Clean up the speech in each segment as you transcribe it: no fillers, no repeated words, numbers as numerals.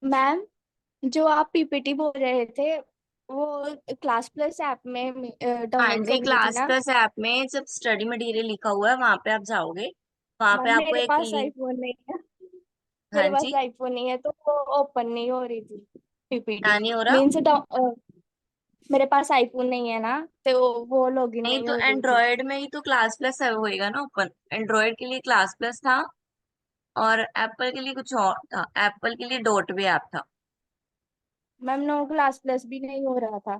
Ma'am, जो आप PPT बोल रहे थे वो क्लास प्लस ऐप में हाँ डाउनलोड जी, करनी थी क्लास ना। प्लस ऐप में जब स्टडी मटेरियल लिखा हुआ है वहां पे आप जाओगे। वहां पे मैम, आपको मेरे एक पास लिंक। आईफोन नहीं है। हाँ मेरे पास जी। आईफोन नहीं है तो वो ओपन नहीं हो रही थी क्या पीपीटी। नहीं हो रहा? मीन्स मेरे पास आईफोन नहीं है ना, तो वो लॉगिन नहीं नहीं तो हो रही थी। एंड्रॉयड में ही तो क्लास प्लस होएगा ना ओपन। एंड्रॉयड के लिए क्लास प्लस था और एप्पल के लिए कुछ और था। एप्पल के लिए डॉट भी ऐप था। मैम, नो क्लास प्लस भी नहीं हो रहा था।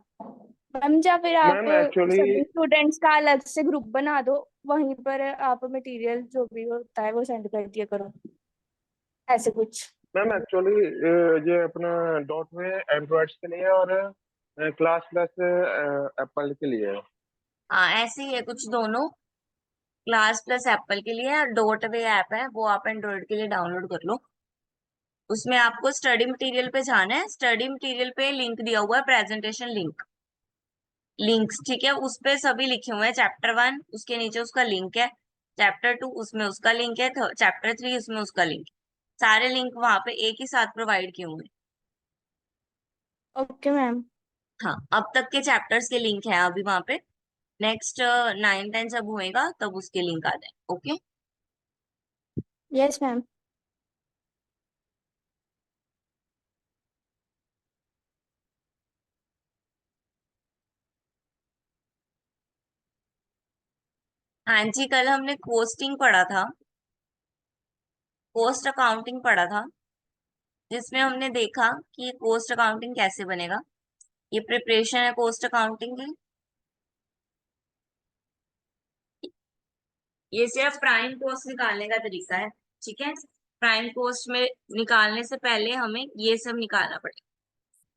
मैम, या फिर आप मैम एक्चुअली सभी स्टूडेंट्स का अलग से ग्रुप बना दो। वहीं पर आप मटेरियल जो भी होता है वो सेंड कर दिया करो, ऐसे कुछ। मैम एक्चुअली ये अपना डॉट में एंड्रॉइड्स के लिए है और क्लास प्लस एप्पल के लिए है। हाँ ऐसे ही है कुछ दोनों। क्लास प्लस एप्पल के लिए और डॉट वे ऐप है, वो आप एंड्रॉयड के लिए डाउनलोड कर लो। उसमें आपको स्टडी मटेरियल पे जाना है। स्टडी मटेरियल पे लिंक दिया हुआ है, प्रेजेंटेशन लिंक। लिंक्स ठीक है, उस पे सभी लिखे हुए हैं। चैप्टर 1 उसके नीचे उसका लिंक है। चैप्टर 2 उसमें उसका लिंक है। चैप्टर 3 उसमें उसका लिंक है। सारे लिंक वहां पे एक ही साथ प्रोवाइड किए हुए हैं। Okay ma'am. हाँ, अब तक के चैप्टर्स के लिंक है अभी वहां पे। नेक्स्ट 9 10 जब होएगा तब उसके लिंक आ जाए। ओके। Yes ma'am. हाँ जी, कल हमने कोस्टिंग पढ़ा था। कोस्ट अकाउंटिंग पढ़ा था, जिसमें हमने देखा कि कोस्ट अकाउंटिंग कैसे बनेगा। ये प्रिपरेशन है कोस्ट अकाउंटिंग की। ये सिर्फ प्राइम कोस्ट निकालने का तरीका है। ठीक है, प्राइम कोस्ट में निकालने से पहले हमें ये सब निकालना पड़ेगा।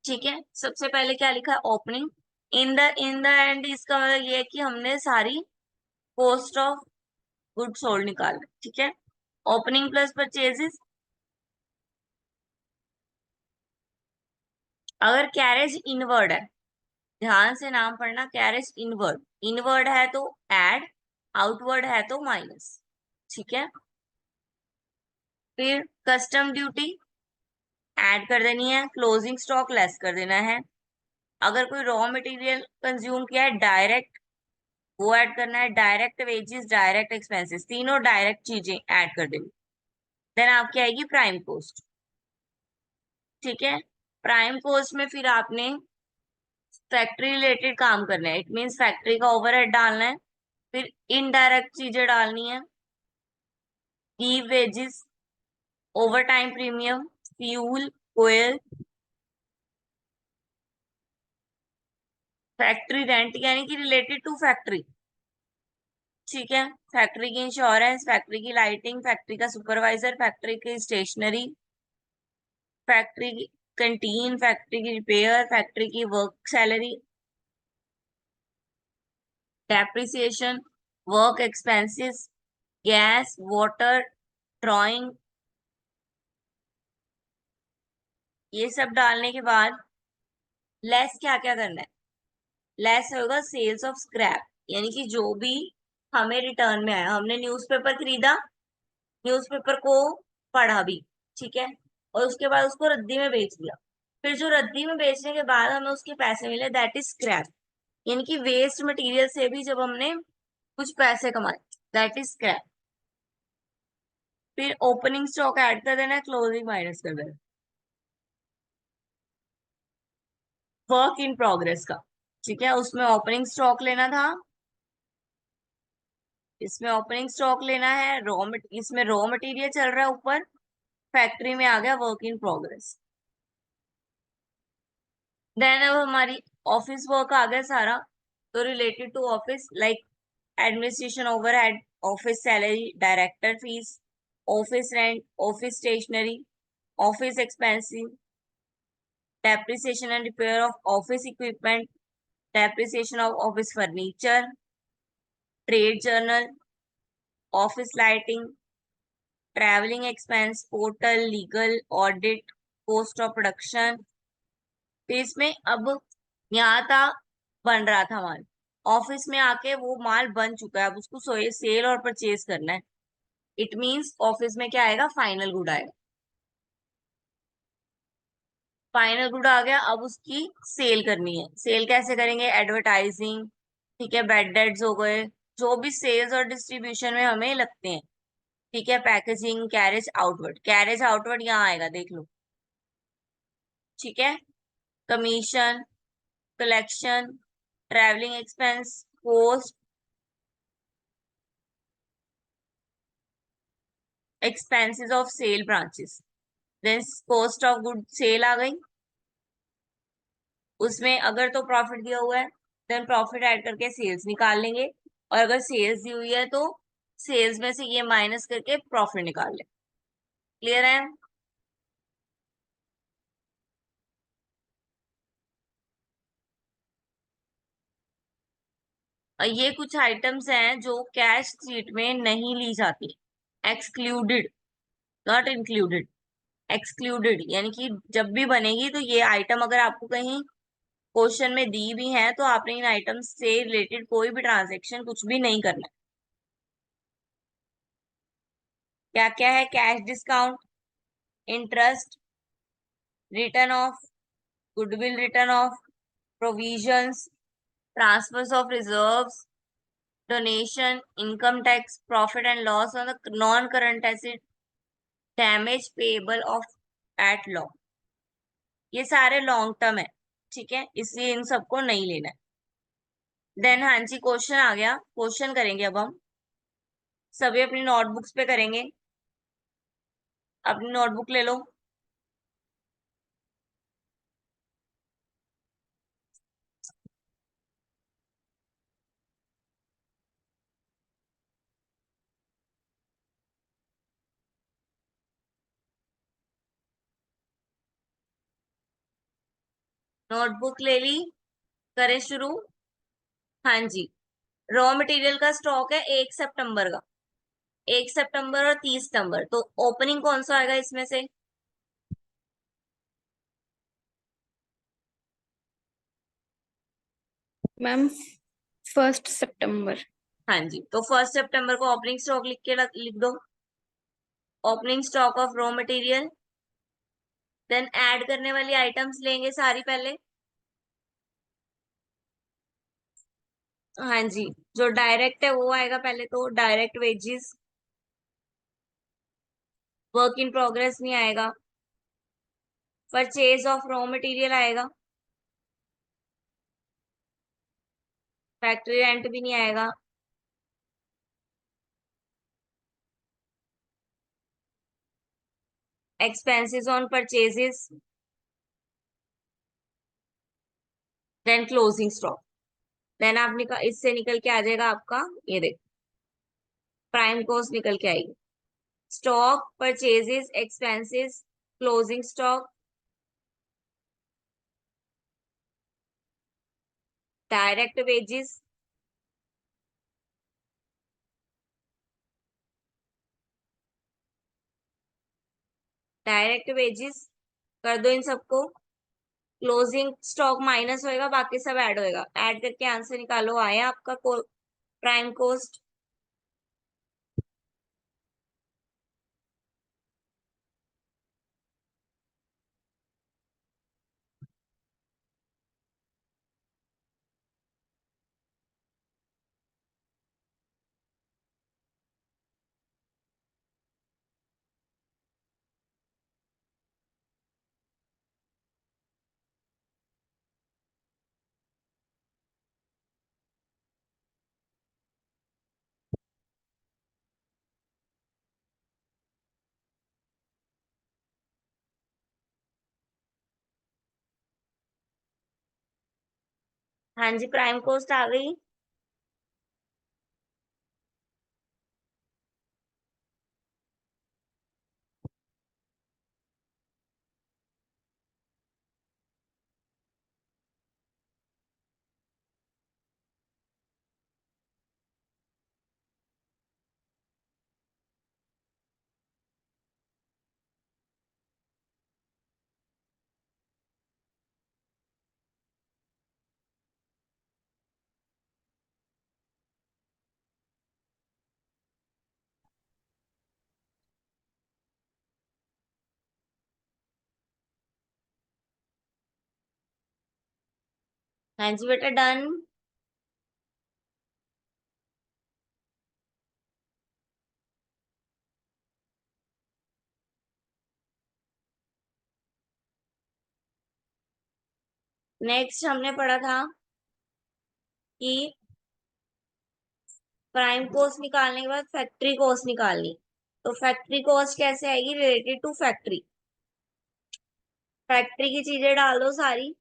ठीक है, सबसे पहले क्या लिखा है? ओपनिंग। इन द एंड इसका मतलब ये है कि हमने सारी कॉस्ट ऑफ गुड सोल्ड निकालना। ठीक है, ओपनिंग प्लस परचेजेस। अगर कैरेज इनवर्ड है, ध्यान से नाम पढ़ना, कैरेज इनवर्ड। इनवर्ड है तो ऐड, आउटवर्ड है तो माइनस। ठीक है, फिर कस्टम ड्यूटी ऐड कर देनी है, क्लोजिंग स्टॉक लेस कर देना है। अगर कोई रॉ मटेरियल कंज्यूम किया है डायरेक्ट, वो ऐड करना है। डायरेक्ट वेजेस, डायरेक्ट एक्सपेंसेस, तीनों डायरेक्ट चीजें ऐड कर देनी। देन आपकी आएगी प्राइम कॉस्ट। ठीक है, प्राइम कॉस्ट में फिर आपने फैक्ट्री रिलेटेड काम करना है। इट मीन्स फैक्ट्री का ओवरहेड डालना है। फिर इनडायरेक्ट चीजें डालनी है। Leave wages, over time premium, fuel, oil, factory rent यानी कि रिलेटेड टू फैक्ट्री। ठीक है, फैक्ट्री की इंश्योरेंस, फैक्ट्री की लाइटिंग, फैक्ट्री का सुपरवाइजर, फैक्ट्री की स्टेशनरी, फैक्ट्री की कैंटीन, फैक्ट्री की रिपेयर, फैक्ट्री की work salary, depreciation, work expenses, gas water, drawing. ये सब डालने के बाद लेस क्या क्या करना है? लेस होगा सेल्स ऑफ स्क्रैप, यानी कि जो भी हमें रिटर्न में आया। हमने न्यूज़पेपर खरीदा, न्यूज़पेपर को पढ़ा भी, ठीक है, और उसके बाद उसको रद्दी में बेच दिया। फिर जो रद्दी में बेचने के बाद हमें उसके पैसे मिले, दैट इज स्क्रैप। यानी कि वेस्ट मटेरियल से भी जब हमने कुछ पैसे कमाए, दैट इज स्क्रैप। फिर ओपनिंग स्टॉक ऐड कर देना है, क्लोजिंग माइनस कर देना। वर्क इन प्रोग्रेस का, ठीक है, उसमें ओपनिंग स्टॉक लेना था, इसमें ओपनिंग स्टॉक लेना है। इसमें रॉ मटेरियल चल रहा है ऊपर, फैक्ट्री में आ गया वर्क इन प्रोग्रेस। देन अब हमारी ऑफिस वर्क आ गया सारा। तो related to office like administration overhead, office salary, director fees, office rent, office stationery, office expensive, depreciation and repair of office equipment, depreciation of office furniture, trade journal, office lighting, travelling expense, portal, legal, audit, cost of production. तो इसमें अब यहाँ था, बन रहा था माल, office में आके वो माल बन चुका है, अब उसको सेल और परचेज करना है। इट मीन्स ऑफिस में क्या आएगा? फाइनल गुड आएगा। फाइनल गुड आ गया, अब उसकी सेल करनी है। सेल कैसे करेंगे? एडवर्टाइजिंग, ठीक है, बैड डेट्स हो गए, जो भी सेल्स और डिस्ट्रीब्यूशन में हमें लगते हैं, ठीक है। Packaging, carriage outward, carriage outward यहाँ आएगा, देख लो, ठीक है। Commission, collection, travelling expense, post, expenses of sale branches, then cost of good sale आ गई। उसमें अगर तो प्रॉफिट दिया हुआ है, देन प्रॉफिट ऐड करके सेल्स निकाल लेंगे, और अगर सेल्स दी हुई है तो सेल्स में से ये माइनस करके प्रॉफिट निकाल लें। क्लियर है? और ये कुछ आइटम्स हैं जो कैश शीट में नहीं ली जाती, एक्सक्लूडेड, नॉट इंक्लूडेड, एक्सक्लूडेड, यानी कि जब भी बनेगी तो ये आइटम अगर आपको कहीं क्वेश्चन में दी भी है तो आपने इन आइटम्स से रिलेटेड कोई भी ट्रांजेक्शन कुछ भी नहीं करना है। क्या क्या है? Cash discount, interest, return of goodwill, return of provisions, transfers of reserves, donation, income tax, profit and loss on the non current asset, damage payable of at law. ये सारे लॉन्ग टर्म है, ठीक है, इसलिए इन सबको नहीं लेना है। देन हाँ जी, क्वेश्चन आ गया, क्वेश्चन करेंगे अब हम सभी अपनी नोटबुक्स पे करेंगे। अपनी नोटबुक ले लो। नोटबुक ले ली, करें शुरू। हाँ जी, रॉ मटेरियल का स्टॉक है 1 सितंबर का, 1 सितंबर और 30 सितंबर, तो ओपनिंग कौन सा आएगा इसमें से? मैम 1 सितंबर। हाँ जी, तो 1 सितंबर को ओपनिंग स्टॉक लिख के लिख दो, opening stock of raw material. Then add करने वाली आइटम्स लेंगे सारी पहले। हाँ जी, जो डायरेक्ट है वो आएगा पहले, तो direct wages, work in progress नहीं आएगा, परचेज ऑफ रॉ मटेरियल आएगा, फैक्ट्री रेंट भी नहीं आएगा, expenses on purchases, then closing stock. Then आप इससे निकल के आ जाएगा आपका, ये देखो, प्राइम कॉस्ट निकल के आएगी, stock, purchases, expenses, closing stock, direct wages, direct wages, कर दो इन सबको। क्लोजिंग स्टॉक माइनस होएगा, बाकी सब ऐड होएगा, ऐड करके आंसर निकालो, आया आपका प्राइम कॉस्ट। हाँ जी, प्राइम कॉस्ट आ गई। हाँ जी बेटा, डन। नेक्स्ट हमने पढ़ा था कि प्राइम कॉस्ट निकालने के बाद फैक्ट्री कॉस्ट निकालनी। तो फैक्ट्री कॉस्ट कैसे आएगी? Related to factory. फैक्ट्री की चीजें डाल दो सारी।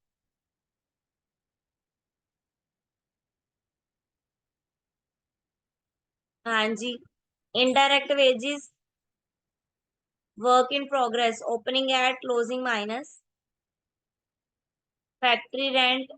हाँ जी। Indirect wages, work in progress, opening at, closing minus, factory rent,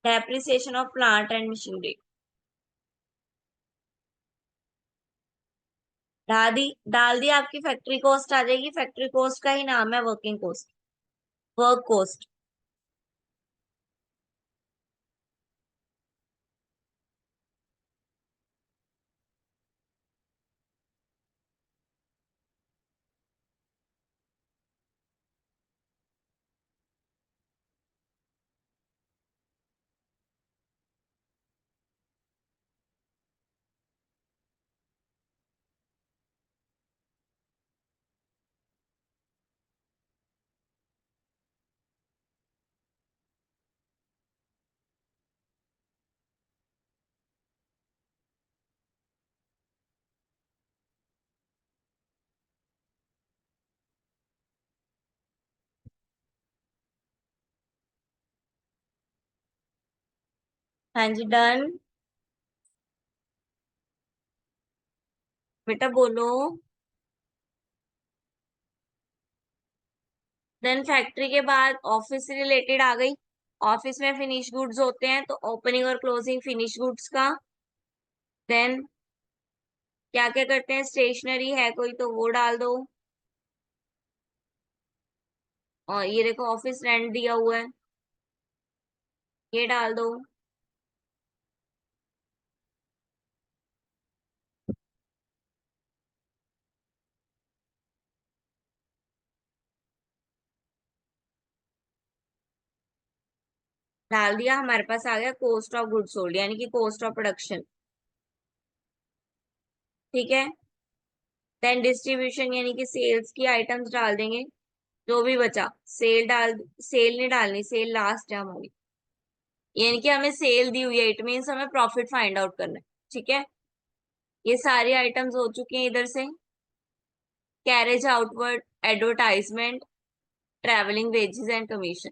depreciation of plant and machinery. डाल दी आपकी फैक्ट्री कॉस्ट आ जाएगी। फैक्ट्री कॉस्ट का ही नाम है वर्किंग कॉस्ट, वर्क कॉस्ट। हाँ जी, डन। बेटा बोलो। देन फैक्ट्री के बाद ऑफिस से रिलेटेड आ गई। ऑफिस में फिनिश गुड्स होते हैं, तो ओपनिंग और क्लोजिंग फिनिश गुड्स का। देन क्या क्या करते हैं? स्टेशनरी है कोई तो वो डाल दो। और ये देखो ऑफिस रेंट दिया हुआ है, ये डाल दो। डाल दिया। हमारे पास आ गया कॉस्ट ऑफ गुड्स सोल्ड, यानी कि कॉस्ट ऑफ प्रोडक्शन। ठीक है। देन डिस्ट्रीब्यूशन यानी कि सेल्स की आइटम्स डाल देंगे, जो भी बचा। सेल नहीं डालनी, सेल लास्ट है हमारी। यानी कि हमें सेल दी हुई है, इट मीन्स हमें प्रॉफिट फाइंड आउट करना है। ठीक है। ये सारी आइटम्स हो चुकी हैं इधर से। Carriage outward, advertisement, travelling wages and commission.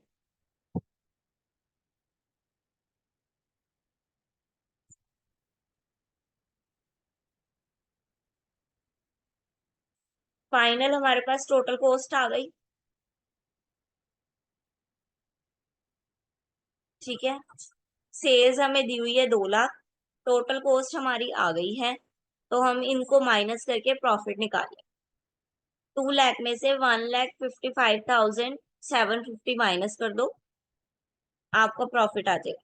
Final हमारे पास टोटल कॉस्ट आ गई। ठीक है। सेल्स हमें दी हुई है 2 लाख, टोटल कॉस्ट हमारी आ गई है, तो हम इनको माइनस करके प्रॉफिट निकालें। 2 लाख में से 1,55,750 माइनस कर दो, आपका प्रॉफिट आ जाएगा।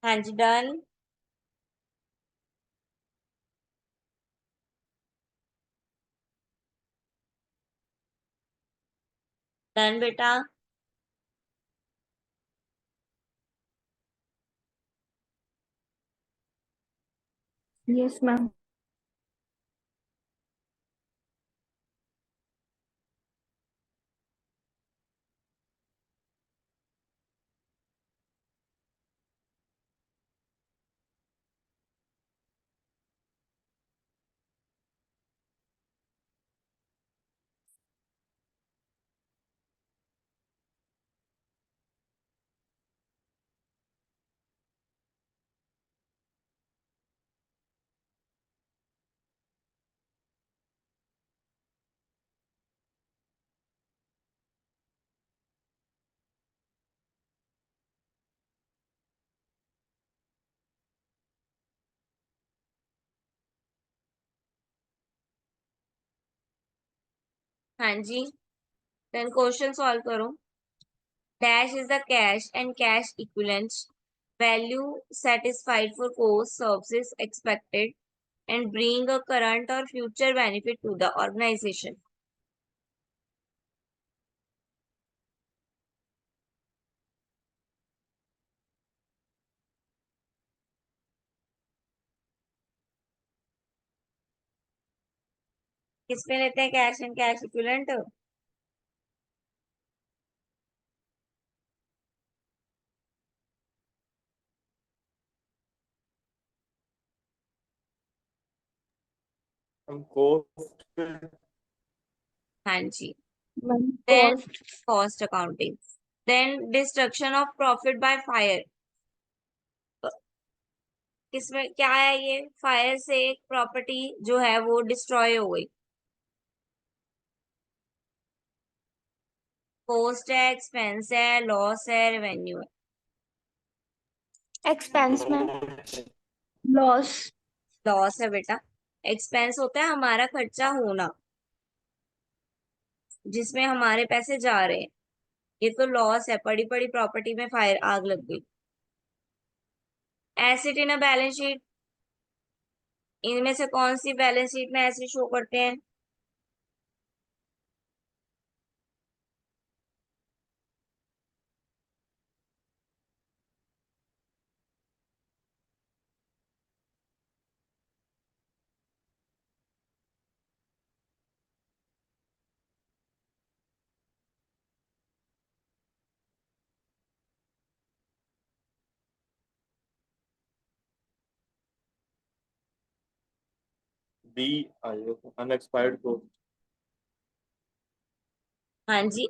हाँ जी, डन। डन बेटा। Yes ma'am. हाँ जी, देन क्वेश्चन सॉल्व करो। Dash is the cash and cash equivalents value satisfied for cost services expected and bring a current or future benefit to the organization. किस पे लेते हैं cash and cash equivalent? हम cost हाँ जी, ma'am then cost cost accounting, then destruction of profit by fire. किसमें क्या है? ये फायर से एक प्रॉपर्टी जो है वो डिस्ट्रॉय हो गई। कॉस्ट है, एक्सपेंस है, लॉस है, रेवेन्यू है। एक्सपेंस मैम लॉस लॉस है बेटा। एक्सपेंस होता है हमारा खर्चा होना, जिसमें हमारे पैसे जा रहे हैं। ये तो लॉस है, पड़ी पड़ी प्रॉपर्टी में फायर आग लग गई। Asset in a balance sheet, इनमें से कौन सी बैलेंस शीट में ऐसे शो करते हैं? B I unexpired cost. हाँ जी,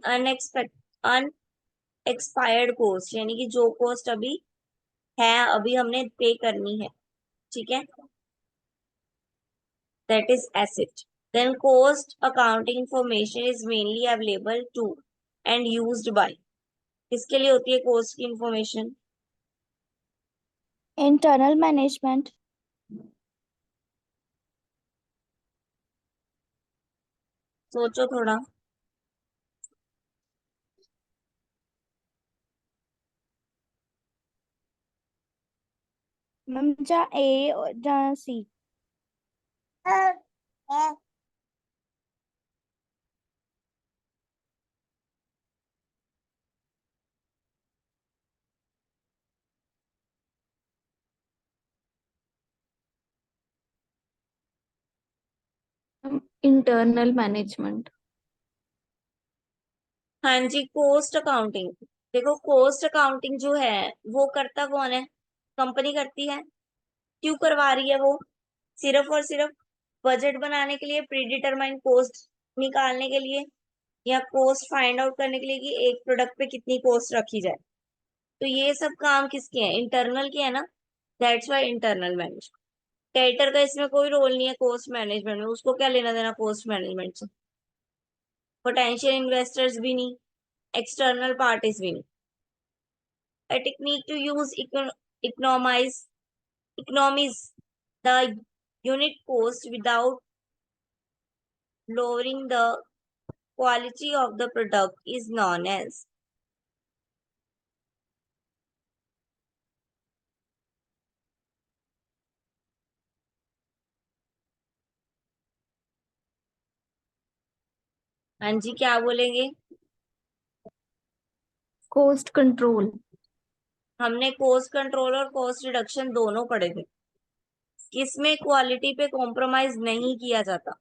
अनएक्सपायर्ड कॉस्ट, यानी कि जो कॉस्ट अभी है, अभी हमने पे करनी है, ठीक है, that is asset. Then cost accounting information is mainly available to and used by, किसके लिए होती है कॉस्ट की इंफॉर्मेशन? इंटरनल मैनेजमेंट सोचो थोड़ा। मैम जा ए और जा सी internal management. हाँ जी, कॉस्ट अकाउंटिंग। देखो, कॉस्ट अकाउंटिंग जो है वो करता कौन है? कंपनी करती है। क्यों करवा रही है वो? सिर्फ और सिर्फ बजट बनाने के लिए, प्री डिटरमाइंड कॉस्ट निकालने के लिए, या कॉस्ट फाइंड आउट करने के लिए कि एक प्रोडक्ट पे कितनी कॉस्ट रखी जाए। तो ये सब काम किसके हैं? इंटरनल के है ना, that's why internal management. Creditor का इसमें कोई रोल नहीं है कॉस्ट मैनेजमेंट में, उसको क्या लेना देना कॉस्ट मैनेजमेंट से? पोटेंशियल इन्वेस्टर्स भी नहीं, एक्सटर्नल पार्टीज भी नहीं। A technique to use economize the unit cost without lowering the quality of the product is known as। हाँ जी, क्या बोलेंगे? Cost control. हमने कॉस्ट कंट्रोल और कॉस्ट रिडक्शन दोनों पढ़े थे। किसमें क्वालिटी पे कॉम्प्रोमाइज नहीं किया जाता?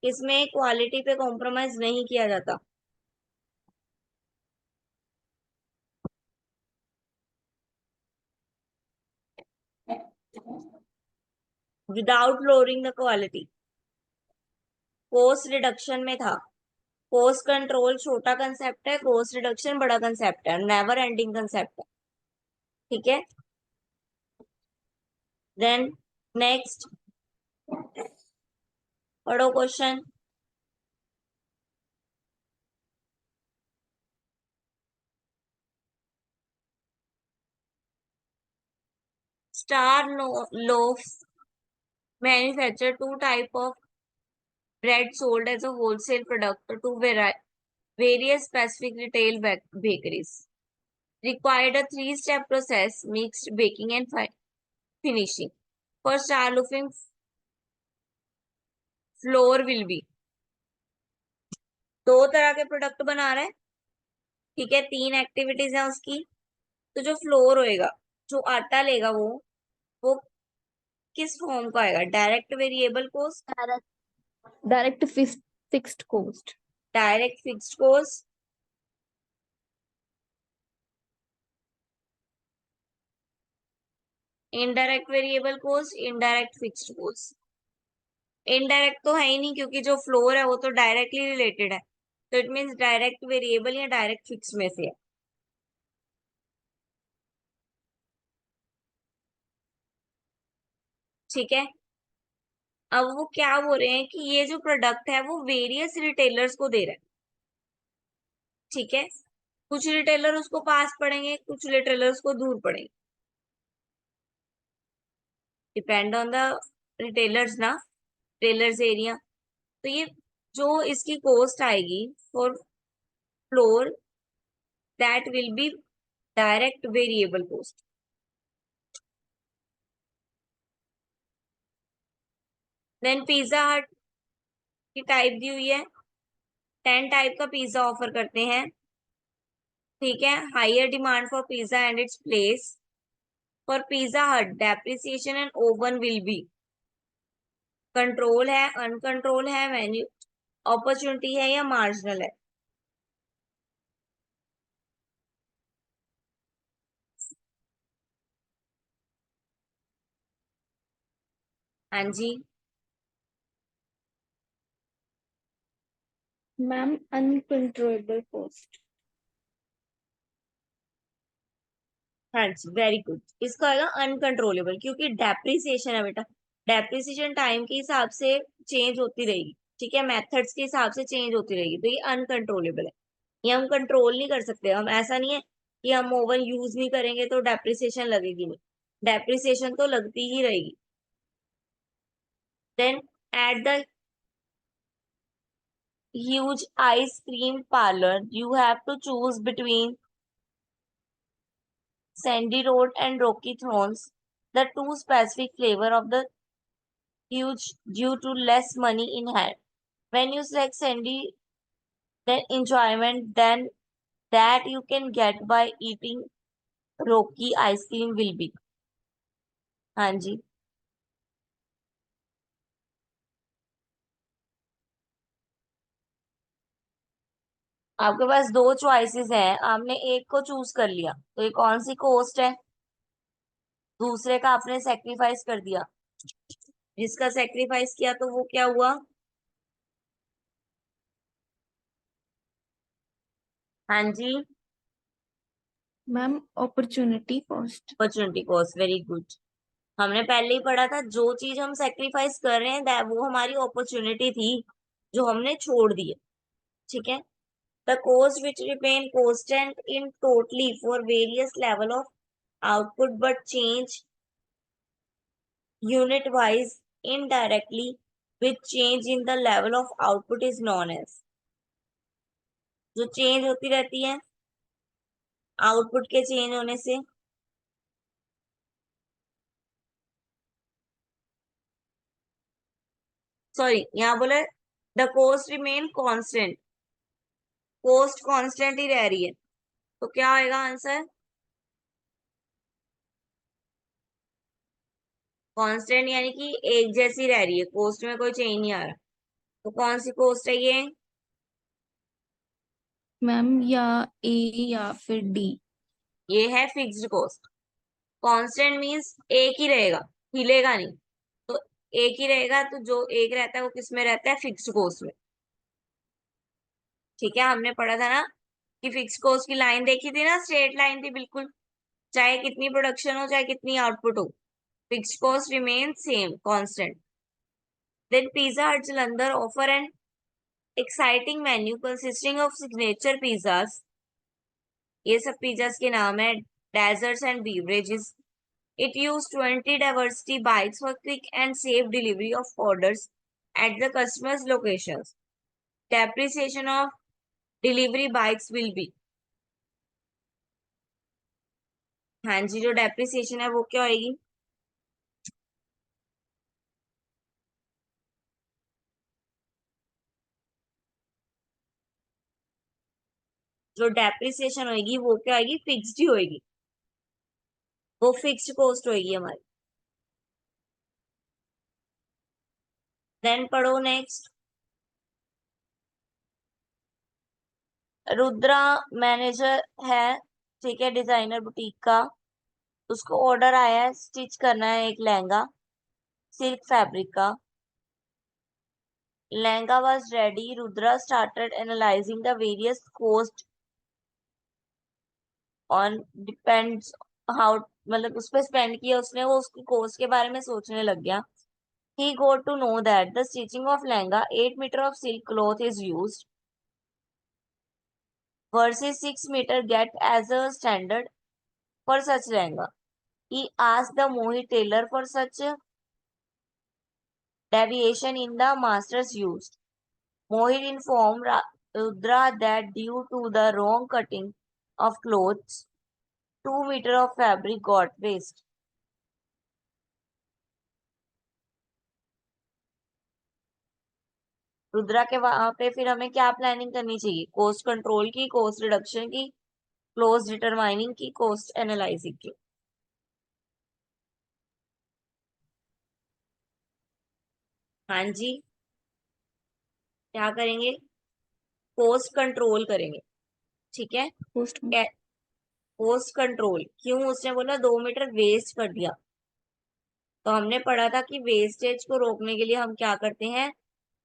किसमें क्वालिटी पे कॉम्प्रोमाइज नहीं किया जाता? Without lowering the quality. Cost reduction में था। कॉस्ट कंट्रोल छोटा कंसेप्ट है, कॉस्ट रिडक्शन बड़ा कंसेप्ट है, नेवर एंडिंग कंसेप्ट है, ठीक है। देन नेक्स्ट पढ़ो question. Star Loafs manufacture two type of bread sold as a wholesale product to various specific retail bakeries. Required a 3-step process: mixed, baking and finishing. For star loafing, flour will be, 2 तरह के product बना रहा है, ठीक है, 3 activities है उसकी। तो जो फ्लोर होएगा, जो आटा लेगा वो किस फॉर्म का आएगा? Direct variable cost, Direct fixed cost. Direct fixed cost, indirect variable cost, indirect fixed cost. Indirect तो है ही नहीं, क्योंकि जो फ्लोर है वो तो डायरेक्टली रिलेटेड है, तो इट मीन्स डायरेक्ट वेरिएबल या डायरेक्ट फिक्स में से है। ठीक है, अब वो क्या बोल रहे हैं कि ये जो प्रोडक्ट है वो वेरियस रिटेलर्स को दे रहा है। ठीक है, कुछ रिटेलर उसको पास पड़ेंगे, कुछ रिटेलर उसको दूर पड़ेंगे, डिपेंड ऑन द रिटेलर्स ना, रिटेलर्स एरिया। तो ये जो इसकी कॉस्ट आएगी for floor, that will be direct variable cost. Then Pizza Hut की टाइप दी हुई है, 10 टाइप का पिज्जा ऑफर करते हैं। ठीक है, higher demand for pizza and its place. For Pizza Hut depreciation and oven will be, control है, uncontrol है, वेन्यू अपॉर्चुनिटी है या मार्जिनल है? हाँ जी, Ma'am, uncontrollable cost. हाँ जी, वेरी गुड। इसका आएगा अनकंट्रोलेबल, क्योंकि डेप्रिसिएशन है बेटा, डेप्रिसिएशन टाइम के हिसाब से चेंज होती रहेगी। ठीक है, मेथड्स के हिसाब से चेंज होती रहेगी, तो ये अनकंट्रोलेबल है, ये हम कंट्रोल नहीं कर सकते। हम ऐसा नहीं है कि हम ओवन यूज नहीं करेंगे तो डेप्रिसिएशन लगेगी नहीं, डेप्रिसिएशन तो लगती ही रहेगी। Then at the huge ice cream parlor, you have to choose between Sandy Road and Rocky Thorns, the two specific flavor of the huge due to less money in hand. When you select Sandy, then enjoyment then that you can get by eating Rocky ice cream will be. हाँ जी, आपके पास 2 choices हैं, आपने एक को choose कर लिया, तो ये कौन सी कॉस्ट है? दूसरे का आपने सेक्रीफाइस कर दिया, जिसका सेक्रीफाइस किया तो वो क्या हुआ? हाँ जी, Ma'am, opportunity cost. Opportunity cost, very good. हमने पहले ही पढ़ा था, जो चीज हम सेक्रीफाइस कर रहे हैं वो हमारी अपॉर्चुनिटी थी जो हमने छोड़ दी है। ठीक है, the cost which remain constant in totally for various level of output but change unit wise indirectly with change in the level of output is known as, जो चेंज होती रहती है आउटपुट के चेंज होने से। सॉरी, यहाँ बोला the cost remain constant, cost constant ही रह रही है, तो क्या आएगा आंसर? कांस्टेंट यानी कि एक जैसी रह रही है, कॉस्ट में कोई चेंज नहीं आ रहा, तो कौन सी कॉस्ट है ये? Ma'am, या A या फिर D. ये है फिक्स्ड कॉस्ट। कांस्टेंट मींस एक ही रहेगा, हिलेगा नहीं, तो एक ही रहेगा, तो जो एक रहता है वो किस में रहता है? फिक्स्ड कॉस्ट में। ठीक है, हमने पढ़ा था ना कि फिक्स्ड कॉस्ट की लाइन देखी थी ना, स्ट्रेट लाइन थी बिल्कुल, चाहे कितनी प्रोडक्शन हो चाहे कितनी आउटपुट हो, fixed cost remain same, constant. Then Pizza Hut Jalandhar offer an exciting menu consisting of signature pizzas, ये सब पिज्जास के नाम है, desserts and beverages, It used 20 diversity bikes for quick and safe delivery of orders at the customer's locations. Depreciation of delivery bikes will be, हाँ जी, जो depreciation है वो क्या होगी? जो डेप्रिसिएशन होगी वो क्या होगी? फिक्स्ड ही होगी, वो फिक्स्ड कॉस्ट होगी हमारी। देन पढ़ो नेक्स्ट। रुद्रा मैनेजर है, ठीक है, डिजाइनर बुटीक का। उसको ऑर्डर आया है, स्टिच करना है एक लहंगा सिल्क फैब्रिक का। Lehenga was ready. Rudra started analyzing the various cost on depends how, मतलब उस पर स्पेंड किया उसने, वो उसकी कॉस्ट के बारे में सोचने लग गया। He got to know that the stitching of lehenga 8 meter of silk cloth is used versus 6 meter get as a standard for such lehenga. He asked the Mohit tailor for such deviation in the master's use. Mohit informed Rudra that due to the wrong cutting of clothes, 2 meter of fabric got waste. Rudra के वहां पे फिर हमें क्या planning करनी चाहिए? Cost control की, cost reduction की, कॉस्ट डिटरमाइनिंग की, कॉस्ट एनालाइजिंग की। हाँ जी, क्या करेंगे? कॉस्ट कंट्रोल करेंगे, ठीक है। Post. कॉस्ट कंट्रोल क्यों? उसने बोला 2 मीटर वेस्ट कर दिया, तो हमने पढ़ा था कि वेस्टेज को रोकने के लिए हम क्या करते हैं?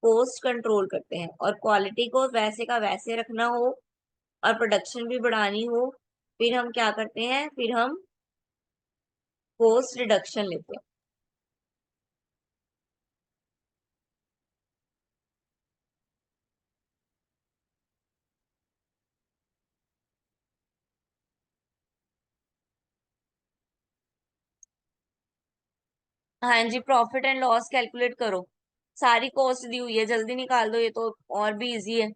कॉस्ट कंट्रोल करते हैं। और क्वालिटी को वैसे का वैसे रखना हो और प्रोडक्शन भी बढ़ानी हो, फिर हम क्या करते हैं? फिर हम कॉस्ट रिडक्शन लेते हैं। हाँ जी, प्रॉफिट एंड लॉस कैलकुलेट करो। सारी कॉस्ट दी हुई है, जल्दी निकाल दो, ये तो और भी इजी है।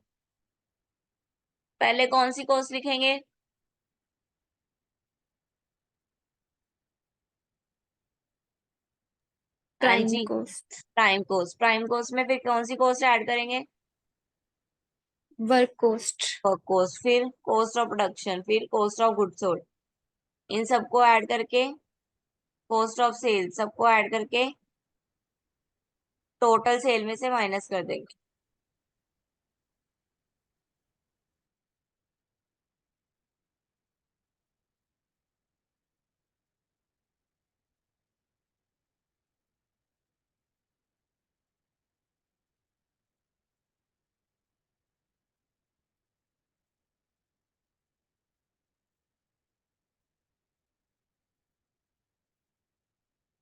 पहले कौन सी कॉस्ट लिखेंगे? हाँ Prime जी, cost. Prime cost. Prime cost में फिर कौन सी कॉस्ट ऐड करेंगे? Work cost. वर्क कॉस्ट, फिर कॉस्ट ऑफ प्रोडक्शन, फिर कॉस्ट ऑफ गुड्स सोल्ड। इन सबको ऐड करके कॉस्ट ऑफ सेल, सबको ऐड करके टोटल सेल में से माइनस कर देंगे।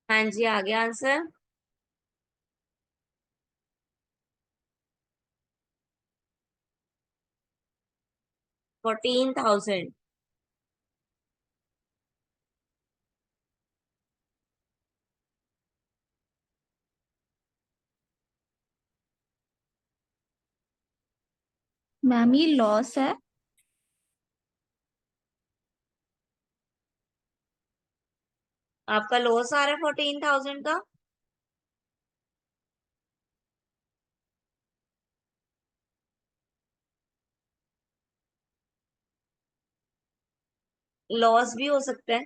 हाँ जी, आ गया आंसर। $14,000। मैम ये लॉस है। आपका लॉस आ रहा है 14,000 का। लॉस भी हो सकता है,